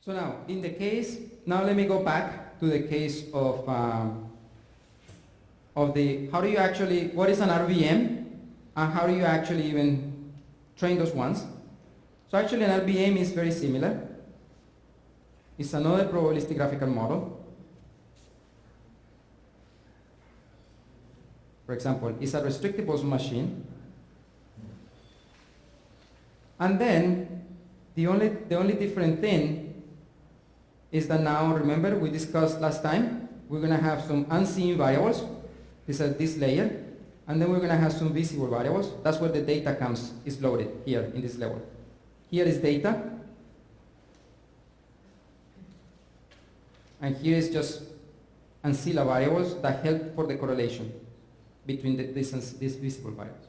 So now, in the case, now let me go back to the case of the, how do you actually, what is an RVM, and how do you actually even train those ones? So actually an RVM is very similar. It's another probabilistic graphical model. For example, it's a restrictibles machine. And then the only different thing is that now, remember we discussed last time, we're going to have some unseen variables. These are this layer. And then we're going to have some visible variables. That's where the data is loaded here in this level. Here is data. And here is just ancilla variables that help for the correlation between these visible variables.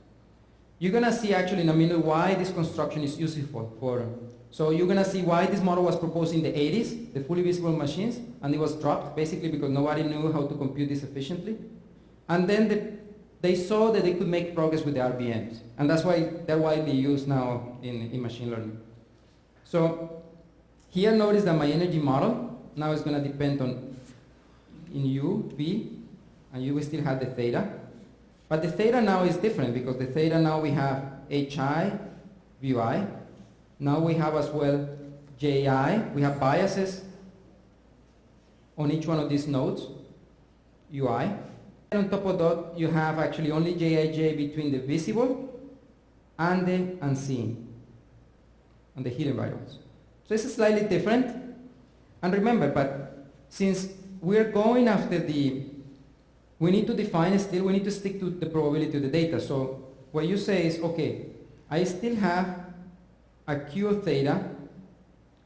You're going to see actually in a minute why this construction is useful for. So you're going to see why this model was proposed in the 80s, the fully visible machines, and it was dropped basically because nobody knew how to compute this efficiently. And then they saw that they could make progress with the RVMs, and that's why they're widely used now in machine learning. So here notice that my energy model now is going to depend on in U, V, and you will still have the theta. But the theta now is different because the theta now we have HI, VI. Now we have as well JI. We have biases on each one of these nodes, UI. And on top of that, you have actually only JIJ between the visible and the unseen, and the hidden variables. So it's slightly different. And remember, but since we're going after we need to define still, we need to stick to the probability of the data. So what you say is, okay, I still have a Q of theta,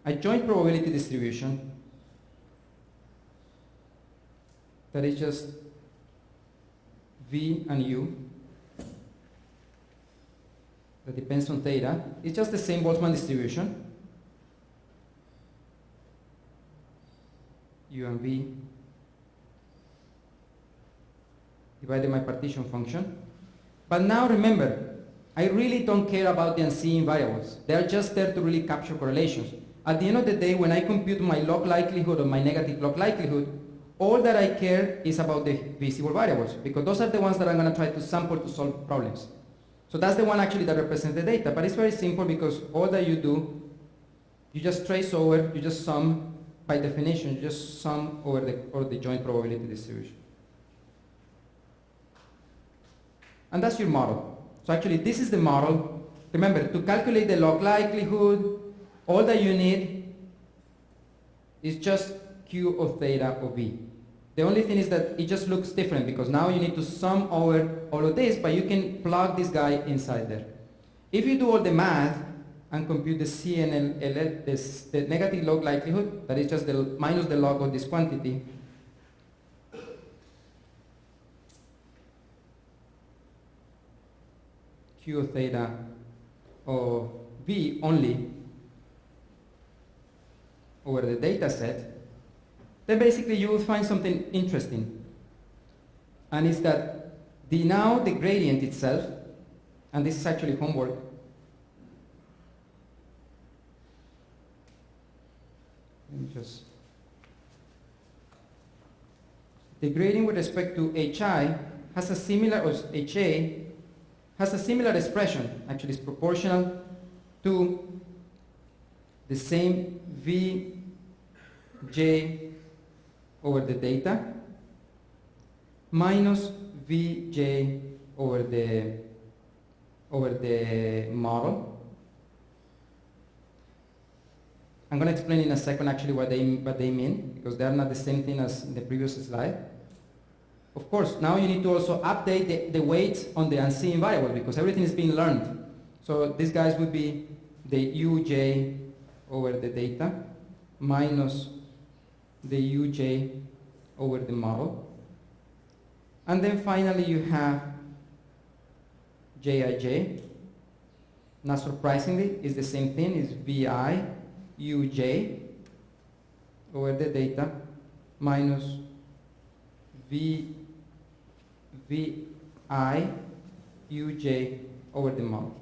a joint probability distribution that is just V and U that depends on theta. It's just the same Boltzmann distribution, U and V divided by partition function. But now remember, I really don't care about the unseen variables. They are just there to really capture correlations. At the end of the day, when I compute my log likelihood or my negative log likelihood, all that I care is about the visible variables, because those are the ones that I'm going to try to sample to solve problems. So that's the one actually that represents the data. But it's very simple because all that you do, you just trace over, you just sum, by definition, you just sum over the joint probability distribution. And that's your model. So actually this is the model. Remember, to calculate the log likelihood, all that you need is just Q of theta of V. The only thing is that it just looks different because now you need to sum over all of this, but you can plug this guy inside there. If you do all the math and compute the CNLL, the negative log likelihood, that is just the minus the log of this quantity, Q of theta of V only over the data set, then basically you will find something interesting. And it's that now the gradient itself, and this is actually homework, let me just, the gradient with respect to HI has a similar, or HA, has a similar expression. Actually it's proportional to the same Vj over the data minus Vj over the model. I'm going to explain in a second actually what they mean, because they are not the same thing as in the previous slide. Of course, now you need to also update the weights on the unseen variable because everything is being learned. So these guys would be the Uj over the data minus the Uj over the model. And then finally you have Jij. Not surprisingly, it's the same thing, it's Vi Uj over the data minus Vi Uj over the model.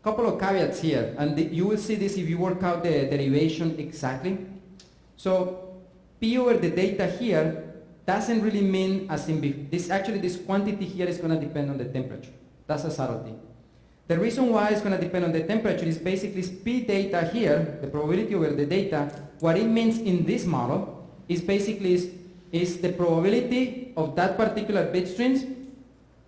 couple of caveats here, and you will see this if you work out the derivation exactly. So P over the data here doesn't really mean as in this quantity here is going to depend on the temperature. That's a subtlety. The reason why it's going to depend on the temperature is basically P data here, the probability over the data. What it means in this model is basically is the probability of that particular bit streams,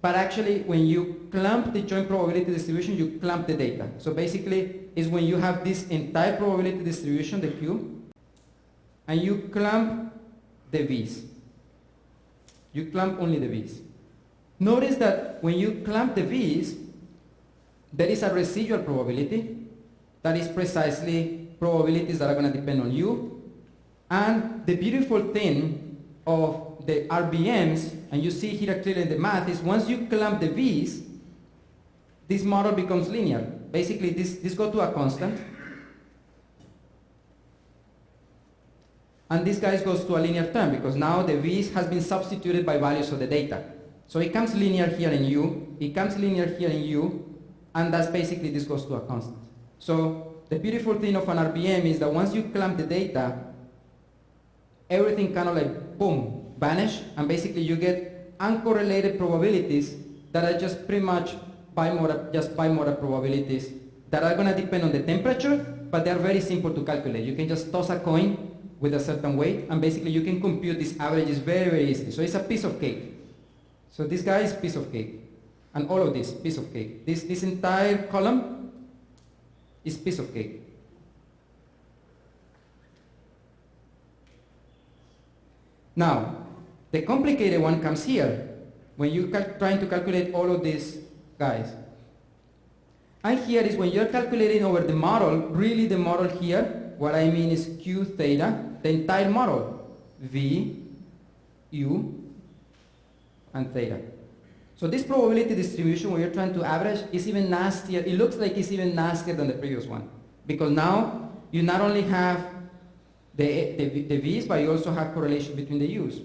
but actually when you clump the joint probability distribution, you clump the data. So basically is when you have this entire probability distribution, the Q, and you clump the V's. You clump only the V's. Notice that when you clump the V's, there is a residual probability that is precisely probabilities that are going to depend on you. And the beautiful thing of the RBMs, and you see here clearly in the math, is once you clump the V's, this model becomes linear. Basically, this goes to a constant. And this guy goes to a linear term because now the V's has been substituted by values of the data. So it comes linear here in U, it comes linear here in U, and that's basically this goes to a constant. So the beautiful thing of an RBM is that once you clamp the data, everything kind of like boom, vanish, and basically you get uncorrelated probabilities that are just pretty much bimodal probabilities that are going to depend on the temperature, but they're very simple to calculate. You can just toss a coin with a certain weight, and basically you can compute these averages very, very easily. So it's a piece of cake. So this guy is piece of cake. And all of this, piece of cake. This entire column is piece of cake. Now, the complicated one comes here, when you're trying to calculate all of these guys. And here is when you're calculating over the model, really the model here, what I mean is Q theta, the entire model, V, U, and theta. So this probability distribution where you're trying to average is even nastier. It looks like it's even nastier than the previous one. Because now you not only have the V's, but you also have correlation between the U's.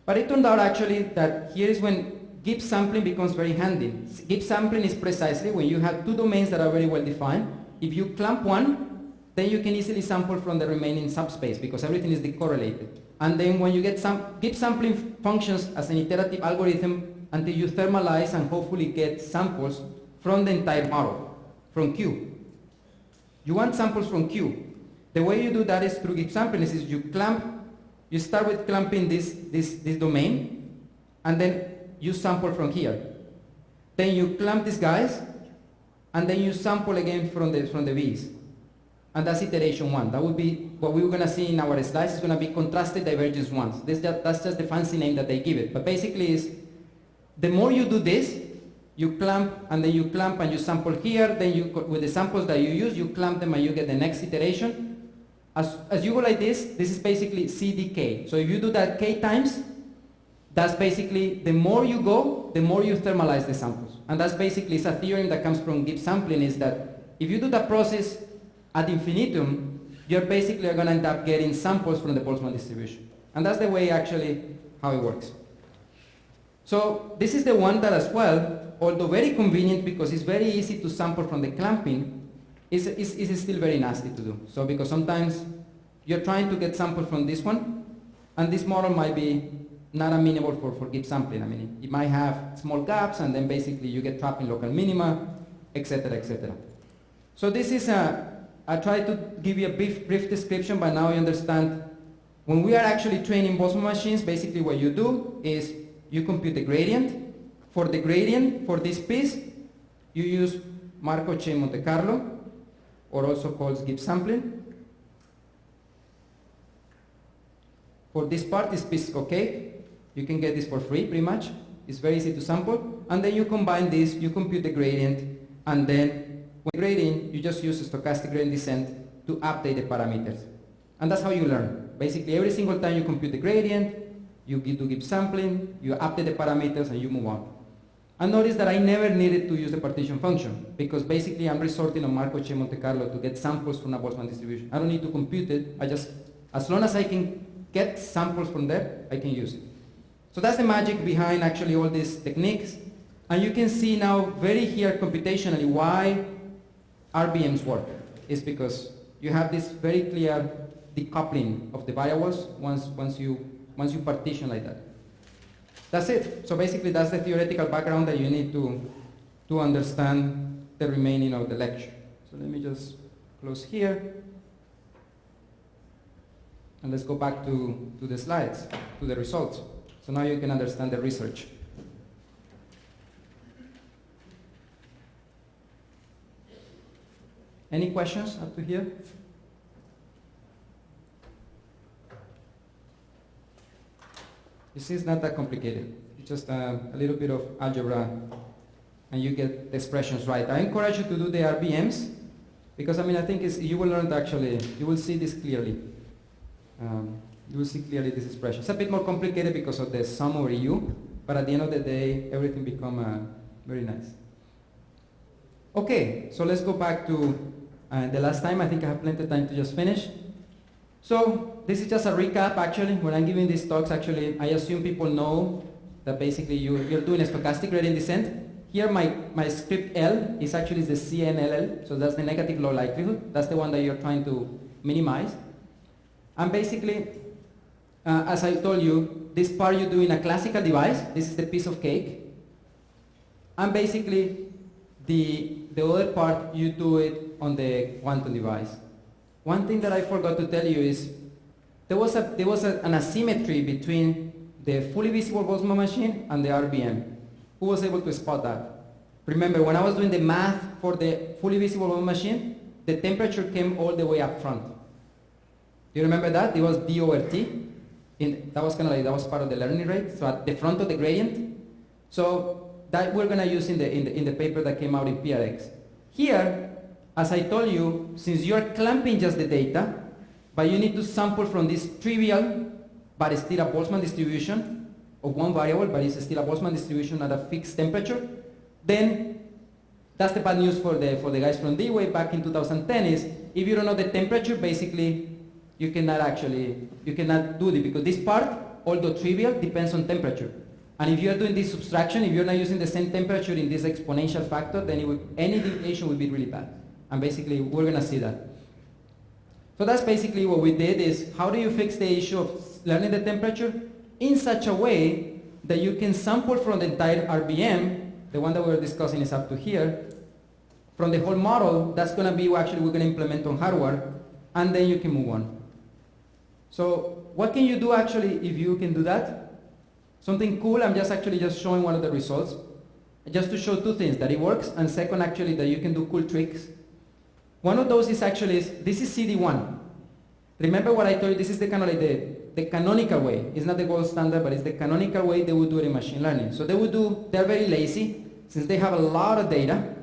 But it turned out actually that here is when Gibbs sampling becomes very handy. Gibbs sampling is precisely when you have two domains that are very well defined. If you clamp one, then you can easily sample from the remaining subspace because everything is decorrelated. And then when you get Gibbs sampling functions as an iterative algorithm until you thermalize and hopefully get samples from the entire model, from Q. You want samples from Q. The way you do that is through Gibbs sampling is you start with clamping this domain, and then you sample from here. Then you clamp these guys, and then you sample again from the V's. And that's iteration one. That would be what we were going to see in our slides. It's going to be contrasted divergence ones. That's just the fancy name that they give it. But basically is the more you do this, you clamp and then you clamp and you sample here, then you, with the samples that you use, you clamp them and you get the next iteration. As you go like this is basically CDK. So if you do that K times, that's basically the more you go, the more you thermalize the samples. And that's basically, it's a theorem that comes from Gibbs sampling, is that if you do that process ad infinitum, you're basically going to end up getting samples from the Boltzmann distribution. And that's the way actually how it works. So this is the one that as well, although very convenient because it's very easy to sample from the clamping, is still very nasty to do. So because sometimes you're trying to get samples from this one, and this model might be not amenable for Gibbs sampling. I mean, it might have small gaps, and then basically you get trapped in local minima, etc., etc. So this is I tried to give you a brief description, but now you understand. When we are actually training Boltzmann machines, basically what you do is you compute the gradient. For the gradient, for this piece, you use Markov chain Monte Carlo, or also called Gibbs sampling. For this part, this piece is okay. You can get this for free, pretty much. It's very easy to sample. And then you combine this, you compute the gradient, and then when grading, you just use a stochastic gradient descent to update the parameters. And that's how you learn. Basically, every single time you compute the gradient, you do Gibbs sampling, you update the parameters, and you move on. And notice that I never needed to use the partition function, because basically I'm resorting on Markov chain Monte Carlo to get samples from a Boltzmann distribution. I don't need to compute it. I just, as long as I can get samples from there, I can use it. So that's the magic behind actually all these techniques. And you can see now very here computationally why RBMs work is because you have this very clear decoupling of the variables once you partition like that. That's it. So basically that's the theoretical background that you need to understand the remaining of the lecture. So let me just close here. And let's go back to the slides, to the results. So now you can understand the research. Any questions up to here? This is not that complicated. It's just a little bit of algebra and you get the expressions right. I encourage you to do the RBMs because I think you will learn actually, you will see this clearly. You will see clearly this expression. It's a bit more complicated because of the sum over u, but at the end of the day, everything becomes very nice. Okay, so let's go back to the last time. I think I have plenty of time to just finish. So this is just a recap actually. When I'm giving these talks actually, I assume people know that basically you're doing a stochastic gradient descent. Here my script L is actually the CNLL, so that's the negative low likelihood. That's the one that you're trying to minimize. And basically, as I told you, this part you do in a classical device. This is the piece of cake. And basically, the other part you do it on the quantum device. One thing that I forgot to tell you is there was an asymmetry between the fully visible Boltzmann machine and the RBM. Who was able to spot that? Remember, when I was doing the math for the fully visible Boltzmann machine, the temperature came all the way up front. Do you remember that? It was d over t. That was part of the learning rate. So at the front of the gradient. So that we're going to use in the paper that came out in PRX. Here, as I told you, since you're clamping just the data, but you need to sample from this trivial, but still a Boltzmann distribution of one variable, but it's still a Boltzmann distribution at a fixed temperature, then that's the bad news for the guys from D-Wave back in 2010 is if you don't know the temperature, basically you cannot do it because this part, although trivial, depends on temperature. And if you're doing this subtraction, if you're not using the same temperature in this exponential factor, then any deviation would be really bad. And basically, we're going to see that. So that's basically what we did is, how do you fix the issue of learning the temperature in such a way that you can sample from the entire RBM, the one that we were discussing is up to here, from the whole model, that's going to be what actually we're going to implement on hardware, and then you can move on. So what can you do actually if you can do that? Something cool, I'm just showing one of the results, just to show two things, that it works, and second actually that you can do cool tricks. One of those is this is CD1. Remember what I told you, this is the kind of like the canonical way. It's not the gold standard, but it's the canonical way they would do it in machine learning. So they're very lazy, since they have a lot of data,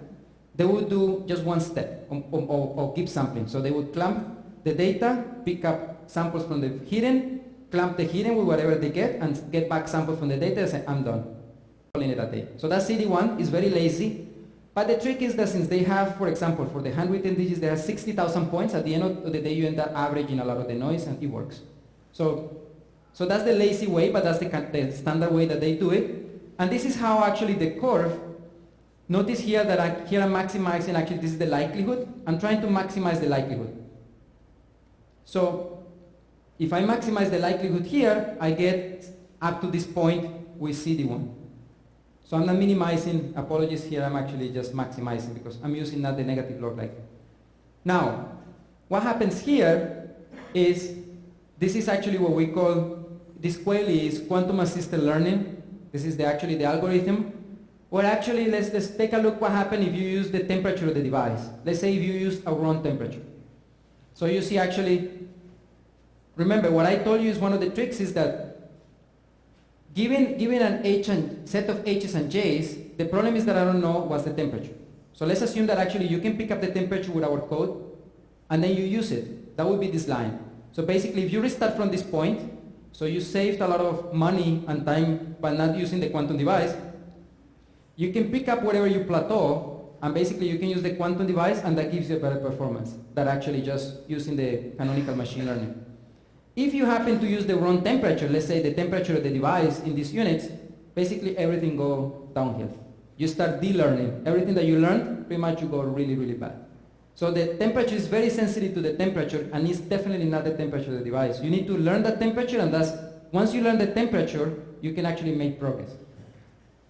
they would do just one step or keep sampling. So they would clamp the data, pick up samples from the hidden, clamp the hidden with whatever they get, and get back samples from the data and say, I'm done. Calling it a day. So that CD1 is very lazy. But the trick is that since they have, for example, for the handwritten digits, they have 60,000 points. At the end of the day, you end up averaging a lot of the noise, and it works. So that's the lazy way, but that's the standard way that they do it. And this is how actually the curve, notice here that I'm maximizing, actually this is the likelihood. I'm trying to maximize the likelihood. So if I maximize the likelihood here, I get up to this point with CD1. So I'm not minimizing, apologies here, I'm actually just maximizing because I'm using not the negative log likelihood. Now, what happens here is, this is actually what we call, this QuAIL is quantum assisted learning. This is actually the algorithm. Well, actually, let's take a look what happens if you use the temperature of the device. Let's say if you use a wrong temperature. So you see actually, remember what I told you is one of the tricks is that given an set of H's and J's, the problem is that I don't know what's the temperature. So let's assume that actually you can pick up the temperature with our code and then you use it. That would be this line. So basically if you restart from this point, so you saved a lot of money and time by not using the quantum device, you can pick up wherever you plateau and basically you can use the quantum device and that gives you a better performance than actually just using the canonical machine learning. If you happen to use the wrong temperature, let's say the temperature of the device in these units, basically everything goes downhill. You start de-learning. Everything that you learned, pretty much you go really, really bad. So the temperature is very sensitive to the temperature, and it's definitely not the temperature of the device. You need to learn that temperature, and once you learn the temperature, you can actually make progress.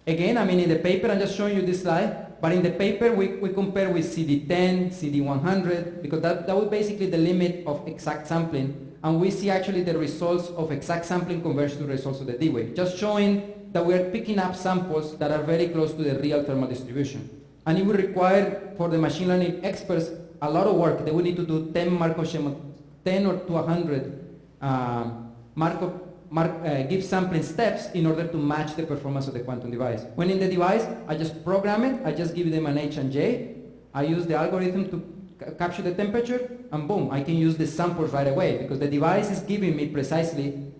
Again, I mean, in the paper, I'm just showing you this slide, but in the paper, we compare with CD10, CD100, because that was basically the limit of exact sampling, and we see actually the results of exact sampling converged to the results of the D-Wave, just showing that we are picking up samples that are very close to the real thermal distribution. And it would require, for the machine learning experts, a lot of work. They would need to do 10 or to 100 give sampling steps in order to match the performance of the quantum device. When in the device, I just program it, I just give them an H and J, I use the algorithm to capture the temperature, and boom, I can use the samples right away, because the device is giving me precisely,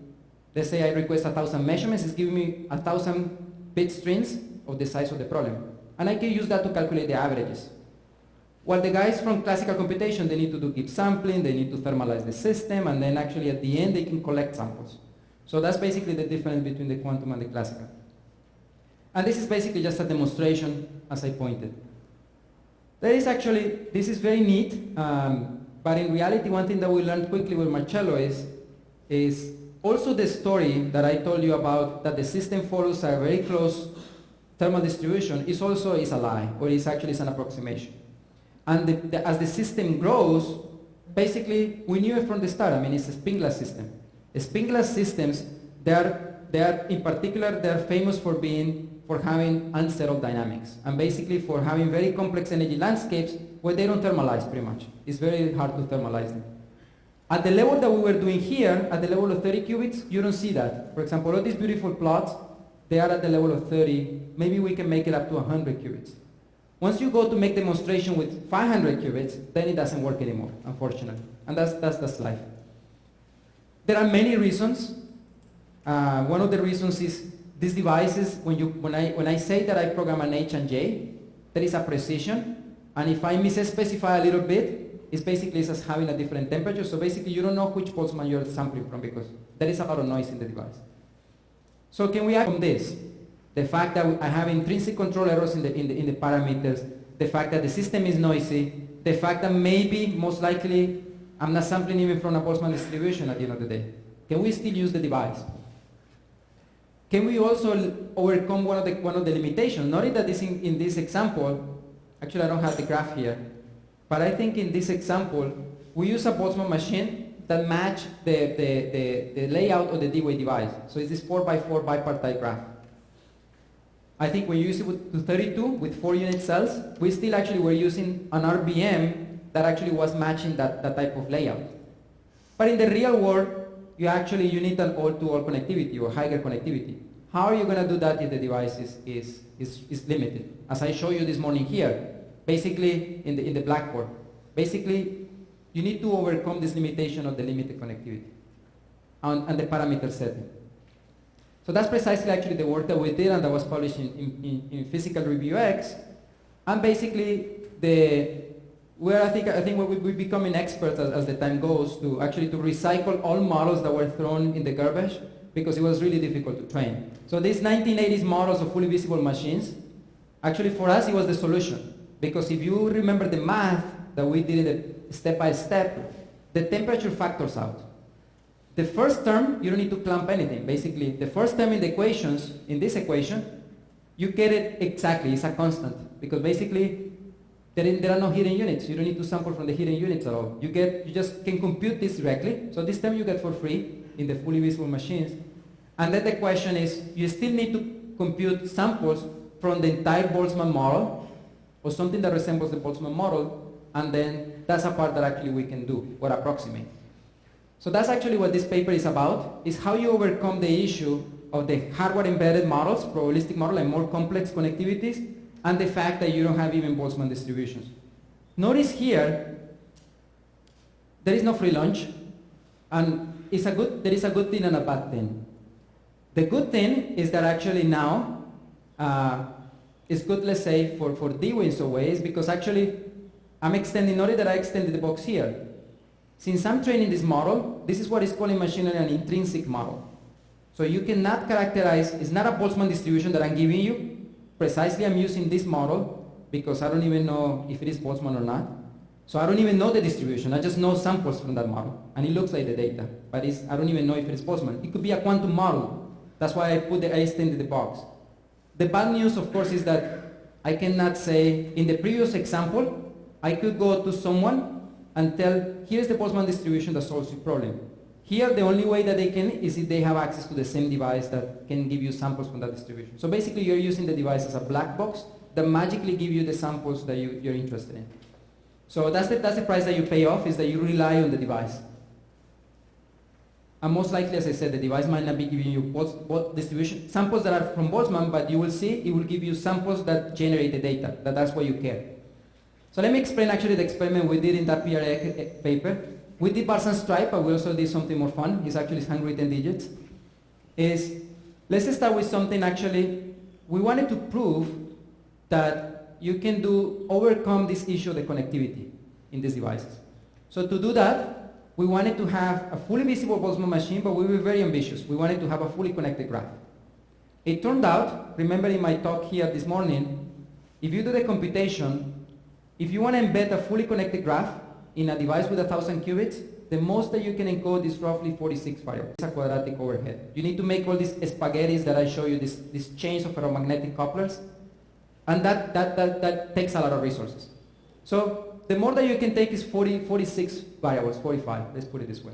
let's say I request 1,000 measurements, it's giving me 1,000 bit strings of the size of the problem. And I can use that to calculate the averages. While the guys from classical computation, they need to do Gibbs sampling, they need to thermalize the system, and then actually at the end they can collect samples. So that's basically the difference between the quantum and the classical. And this is basically just a demonstration, as I pointed. This is very neat, but in reality, one thing that we learned quickly with Marcello is also the story that I told you about, that the system follows a very close thermal distribution is a lie, or is actually an approximation. And as the system grows, basically we knew it from the start. I mean, it's a spin glass system. Spin glass systems, they are in particular, they're famous for having unsettled dynamics, and basically for having very complex energy landscapes where they don't thermalize pretty much. It's very hard to thermalize them. At the level that we were doing here, at the level of 30 qubits, you don't see that. For example, all these beautiful plots, they are at the level of 30. Maybe we can make it up to 100 qubits. Once you go to make demonstration with 500 qubits, then it doesn't work anymore, unfortunately. And that's life. There are many reasons. One of the reasons is these devices, when I say that I program an H and J, there is a precision, and if I misspecify a little bit, it's basically just having a different temperature. So basically you don't know which Boltzmann you're sampling from, because there is a lot of noise in the device. So can we add from this? The fact that I have intrinsic control errors in the parameters, the fact that the system is noisy, the fact that maybe, most likely, I'm not sampling even from a Boltzmann distribution at the end of the day. Can we still use the device? Can we also overcome one of the limitations? Notice that in this example, actually I don't have the graph here, but I think in this example, we use a Boltzmann machine that match the layout of the D-Wave device. So it's this 4x4 bipartite graph. I think when you use it to 32 with 4 unit cells, we still actually were using an RBM that actually was matching that type of layout. But in the real world, you need an all-to-all connectivity or higher connectivity. How are you going to do that if the device is limited? As I showed you this morning here, basically in the blackboard. Basically, you need to overcome this limitation of the limited connectivity and the parameter setting. So that's precisely actually the work that we did and that was published in Physical Review X. And basically, I think we're becoming experts as the time goes to recycle all models that were thrown in the garbage, because it was really difficult to train. So these 1980s models of fully visible machines, actually for us it was the solution. Because if you remember the math that we did step by step, the temperature factors out. The first term, you don't need to clamp anything. Basically, the first term in the equations, in this equation, you get it exactly, it's a constant. Because basically, there are no hidden units. You don't need to sample from the hidden units at all. You just can compute this directly. So this term you get for free in the fully visible machines. And then the question is, you still need to compute samples from the entire Boltzmann model, or something that resembles the Boltzmann model, and then that's a part that actually we can do, or approximate. So that's actually what this paper is about, is how you overcome the issue of the hardware-embedded models, probabilistic model, and more complex connectivities, and the fact that you don't have even Boltzmann distributions. Notice here, there is no free lunch, and there is a good thing and a bad thing. The good thing is that actually now, it's good, let's say, for D-Wave in some ways, because actually, notice that I extended the box here. Since I'm training this model, this is what is called in machine learning an intrinsic model. So you cannot characterize, it's not a Boltzmann distribution that I'm giving you. Precisely I'm using this model because I don't even know if it is Boltzmann or not. So I don't even know the distribution. I just know samples from that model. And it looks like the data. But I don't even know if it's Boltzmann. It could be a quantum model. That's why I put the A stain in the box. The bad news, of course, is that I cannot say, in the previous example, I could go to someone and tell, here's the Boltzmann distribution that solves your problem. Here, the only way that they can is if they have access to the same device that can give you samples from that distribution. So basically, you're using the device as a black box that magically give you the samples that you're interested in. So that's the price that you pay off, is that you rely on the device. And most likely, as I said, the device might not be giving you both distribution samples that are from Boltzmann, but you will see it will give you samples that generate the data. That's why you care. So let me explain actually the experiment we did in that PRA paper. We did bars and stripe, but we also did something more fun. It's actually handwritten digits. Let's start with something actually, we wanted to prove that you can overcome this issue of the connectivity in these devices. So to do that, we wanted to have a fully visible Boltzmann machine, but we were very ambitious. We wanted to have a fully connected graph. It turned out, remember in my talk here this morning, if you do the computation, if you want to embed a fully connected graph in a device with 1,000 qubits, the most that you can encode is roughly 46 variables. It's a quadratic overhead. You need to make all these spaghettis that I show you, these chains of ferromagnetic couplers, and that takes a lot of resources. So the more that you can take is 46 variables, 45, let's put it this way.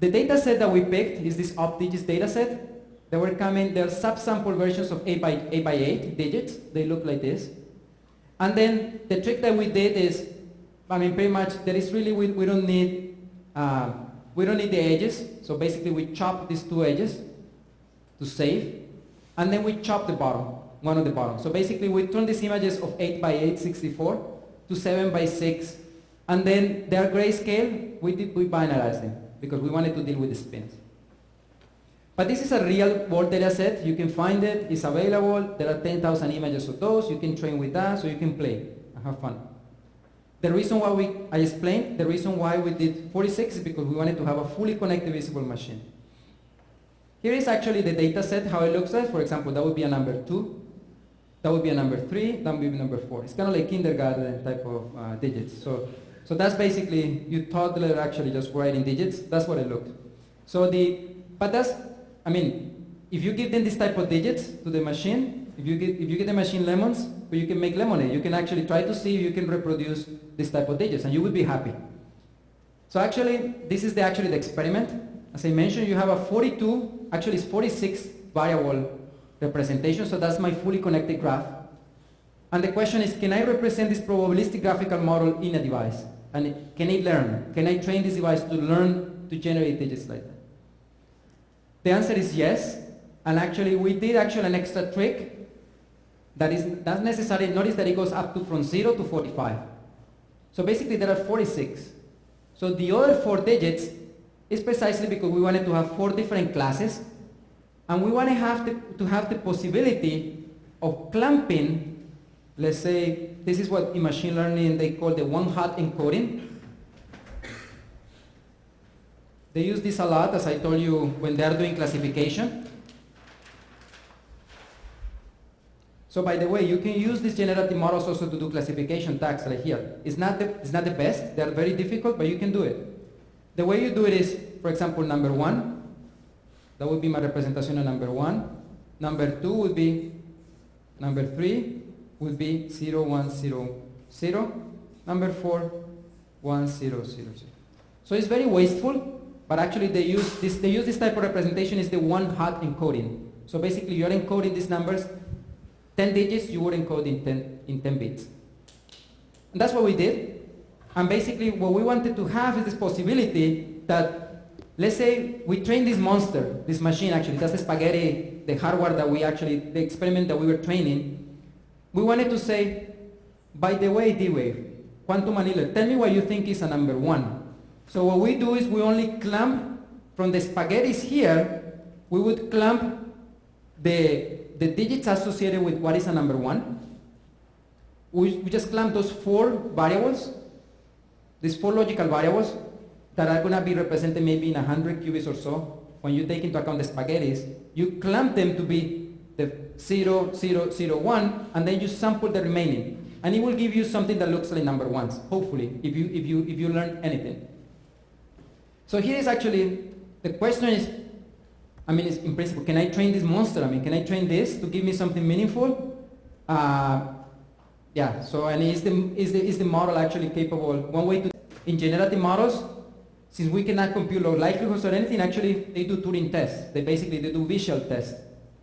The data set that we picked is this OptDigits data set. They were coming, they're subsample versions of 8 by 8 digits. They look like this. And then the trick that we did is, pretty much there is really, we don't need the edges. So basically we chop these two edges to save. And then we chop the bottom. One of the bottom. So basically we turn these images of 8 by 8, 64 to 7 by 6. And then their grayscale, we binarized them because we wanted to deal with the spins. But this is a real world data set. You can find it, it's available. There are 10,000 images of those. You can train with that, so you can play and have fun. The reason why I explained, the reason why we did 46 is because we wanted to have a fully connected visible machine. Here is actually the data set, how it looks like. For example, that would be a number 2. That would be a number 3, that would be number 4. It's kind of like kindergarten type of digits. So that's basically, you toddler actually just writing digits. That's what it looked. If you give them this type of digits to the machine, if you give the machine lemons, you can make lemonade. You can actually try to see if you can reproduce this type of digits, and you will be happy. So actually, this is the experiment. As I mentioned, you have a 42, actually it's 46 variable representation, so that's my fully connected graph. And the question is, can I represent this probabilistic graphical model in a device? And can it learn? Can I train this device to learn to generate digits like that? The answer is yes. And actually, we did an extra trick that's necessary. Notice that it goes up from 0 to 45. So basically, there are 46. So the other 4 digits is precisely because we wanted to have 4 different classes. And we want to have the possibility of clumping, let's say, this is what in machine learning they call the one-hot encoding. They use this a lot, as I told you, when they are doing classification. So by the way, you can use these generative models also to do classification tasks like here. It's not the best, they're very difficult, but you can do it. The way you do it is, for example, number 1. That would be my representation of number 1. Number 2 would be, number 3 would be 0, 1, 0, 0. Number 4, 1, 0, 0, 0. So it's very wasteful, but actually they use this type of representation is the one-hot encoding. So basically you're encoding these numbers, 10 digits, you would encode in 10 bits. And that's what we did. And basically what we wanted to have is this possibility that, let's say we train this monster, this machine actually, that's the spaghetti, the hardware that the experiment that we were training. We wanted to say, by the way, D-Wave, quantum annealer, tell me what you think is a number 1. So what we do is we only clamp from the spaghettis here, we would clamp the digits associated with what is a number 1. We just clamp those 4 variables, these 4 logical variables, that are going to be represented maybe in 100 qubits or so. When you take into account the spaghettis, you clamp them to be the 0, 0, 0, 1, and then you sample the remaining. And and it will give you something that looks like number ones, hopefully, if you learn anything. So here is actually, the question is, I mean, it's in principle, can I train this monster? I mean, can I train this to give me something meaningful? Yeah, so, and is the model actually capable? One way to, in generative models, since we cannot compute low likelihoods or anything, actually, they do Turing tests. They do visual tests,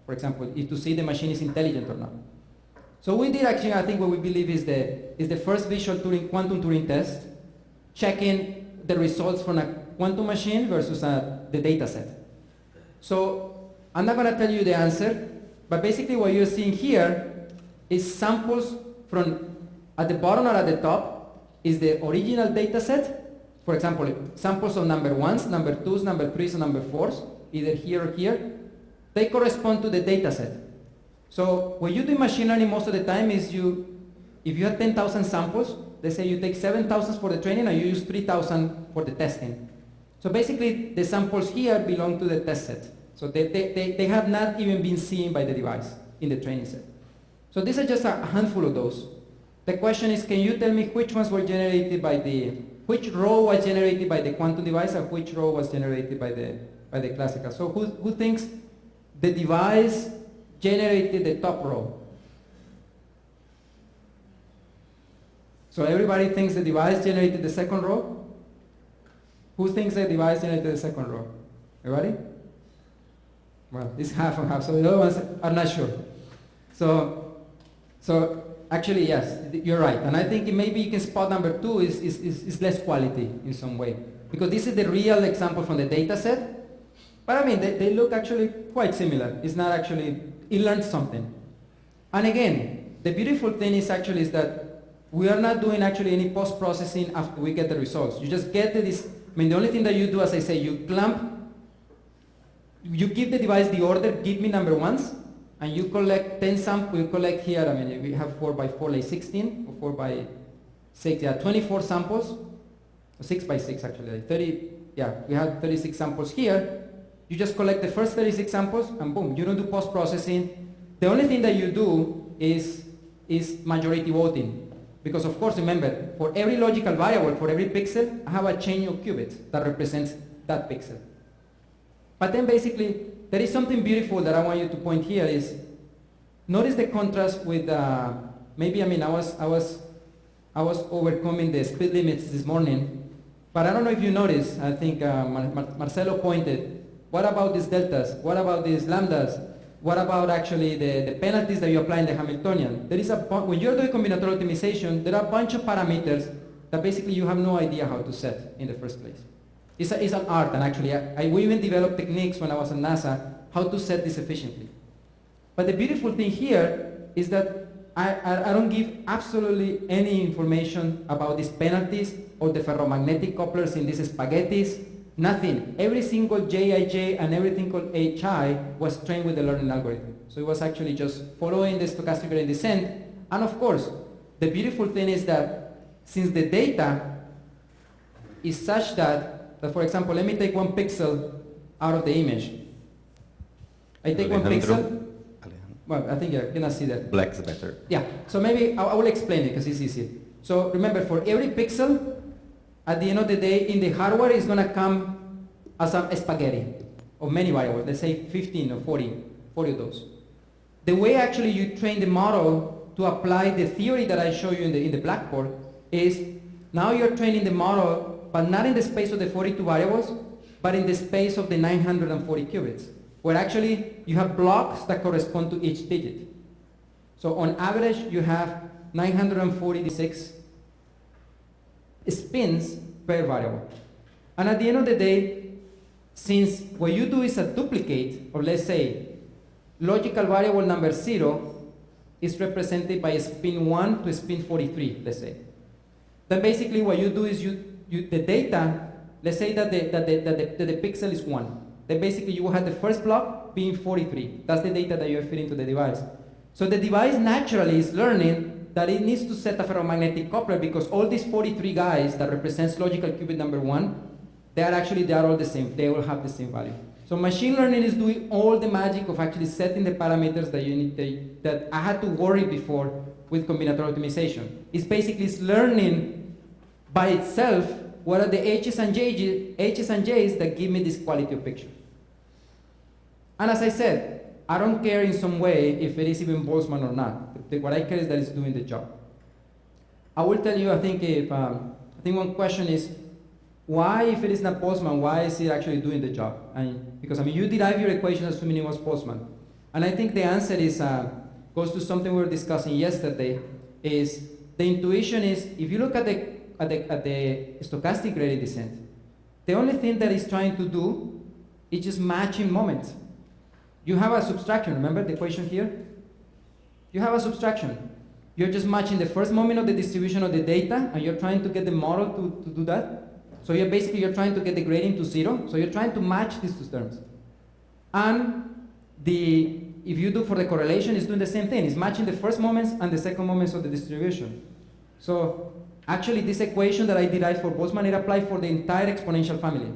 for example, to see the machine is intelligent or not. So we did actually, I think what we believe is the first visual quantum Turing test, checking the results from a quantum machine versus the data set. So I'm not going to tell you the answer, but basically what you're seeing here is samples from at the bottom or at the top is the original data set. For example, samples of number ones, number twos, number threes, and number fours, either here or here. They correspond to the data set. So what you do in machine learning most of the time is if you have 10,000 samples, let's say you take 7,000 for the training and you use 3,000 for the testing. So basically the samples here belong to the test set. So they have not even been seen by the device in the training set. So these are just a handful of those. The question is, can you tell me which ones were generated by which row was generated by the quantum device and which row was generated by the classical? So who thinks the device generated the top row? So everybody thinks the device generated the second row? Who thinks the device generated the second row? Everybody? Well, it's half and half, so the other ones are not sure. So actually, yes, you're right. And I think maybe you can spot number two is less quality in some way. Because this is the real example from the data set. But I mean, they look actually quite similar. It's not actually, it learned something. And again, the beautiful thing is that we are not doing actually any post-processing after we get the results. You just get this, I mean, the only thing that you do, as I say, you give the device the order, give me number ones, and you collect 10 samples, you collect here, I mean, we have 4 by 4, like 16, or 4 by 6, yeah, 24 samples, or 6 by 6 actually, like 30, yeah, we have 36 samples here. You just collect the first 36 samples, and boom, you don't do post-processing. The only thing that you do is majority voting. Because of course, remember, for every logical variable, for every pixel, I have a chain of qubits that represents that pixel. But then basically, there is something beautiful that I want you to point here is, notice the contrast with, maybe, I mean, I was overcoming the speed limits this morning, but I don't know if you noticed, I think Marcelo pointed, what about these deltas? What about these lambdas? What about actually the penalties that you apply in the Hamiltonian? There is when you're doing combinatorial optimization, there are a bunch of parameters that basically you have no idea how to set in the first place. It's an art, and actually we even developed techniques when I was at NASA how to set this efficiently. But the beautiful thing here is that I don't give absolutely any information about these penalties or the ferromagnetic couplers in these spaghettis, nothing. Every single Jij and everything called Hi was trained with the learning algorithm. So it was actually just following the stochastic gradient descent. And of course, the beautiful thing is that since the data is such that for example, let me take one pixel out of the image. I take Alejandro. One pixel. Alejandro. Well, I think you cannot see that. Black's better. Yeah, so maybe I will explain it because it's easy. So remember, for every pixel, at the end of the day, in the hardware, is going to come as a spaghetti of many variables. Let's say 15 or 40 of those. The way actually you train the model to apply the theory that I show you in the blackboard is now you're training the model, but not in the space of the 42 variables, but in the space of the 940 qubits, where actually you have blocks that correspond to each digit. So on average, you have 946 spins per variable. And at the end of the day, since what you do is a duplicate, or let's say, logical variable number 0 is represented by spin 1 to spin 43, let's say. Then basically what you do is the data, let's say that the pixel is 1. Then basically you will have the first block being 43. That's the data that you're feeding to the device. So the device naturally is learning that it needs to set a ferromagnetic coupler because all these 43 guys that represents logical qubit number 1, they are all the same. They will have the same value. So machine learning is doing all the magic of actually setting the parameters that you need that I had to worry before with combinatorial optimization. It's basically learning by itself what are the H's and J's that give me this quality of picture. And as I said, I don't care in some way if it is even Boltzmann or not. What I care is that it's doing the job. I will tell you, I think one question is, why, if it is not Boltzmann, why is it actually doing the job? Because you derive your equation assuming it was Boltzmann. And I think the answer is, goes to something we were discussing yesterday, is the intuition is, if you look at the stochastic gradient descent, the only thing that it's trying to do is just matching moments. You have a subtraction, remember the equation here? You have a subtraction. You're just matching the first moment of the distribution of the data, and you're trying to get the model to do that. So you're trying to get the gradient to 0. So you're trying to match these two terms. And if you do for the correlation, it's doing the same thing. It's matching the first moments and the second moments of the distribution. So actually, this equation that I derived for Boltzmann, it applies for the entire exponential family.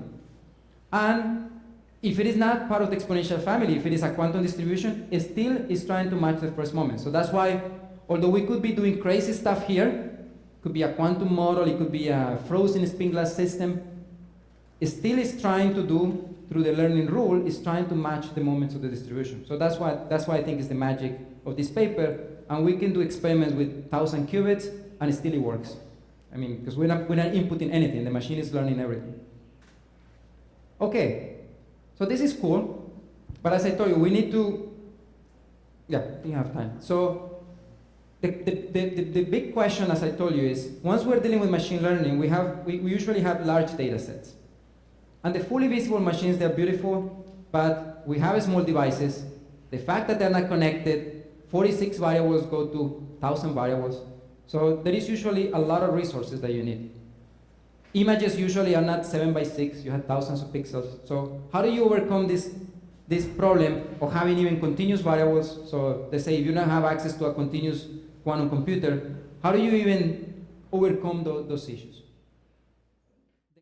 And if it is not part of the exponential family, if it is a quantum distribution, it still is trying to match the first moment. So that's why, although we could be doing crazy stuff here, could be a quantum model, it could be a frozen spin glass system, it still is trying to do, through the learning rule, is trying to match the moments of the distribution. So that's why I think is the magic of this paper, and we can do experiments with 1,000 qubits, and still it works. Because we're not inputting anything, the machine is learning everything. Okay, so this is cool, but as I told you, we need to, I think I have time. So the big question, as I told you, is once we're dealing with machine learning, we usually have large data sets. And the fully visible machines, they're beautiful, but we have small devices. The fact that they're not connected, 46 variables go to 1,000 variables. So there is usually a lot of resources that you need. Images usually are not 7 by 6, you have thousands of pixels. So how do you overcome this problem of having even continuous variables? So let's say if you don't have access to a continuous quantum computer, how do you even overcome those issues?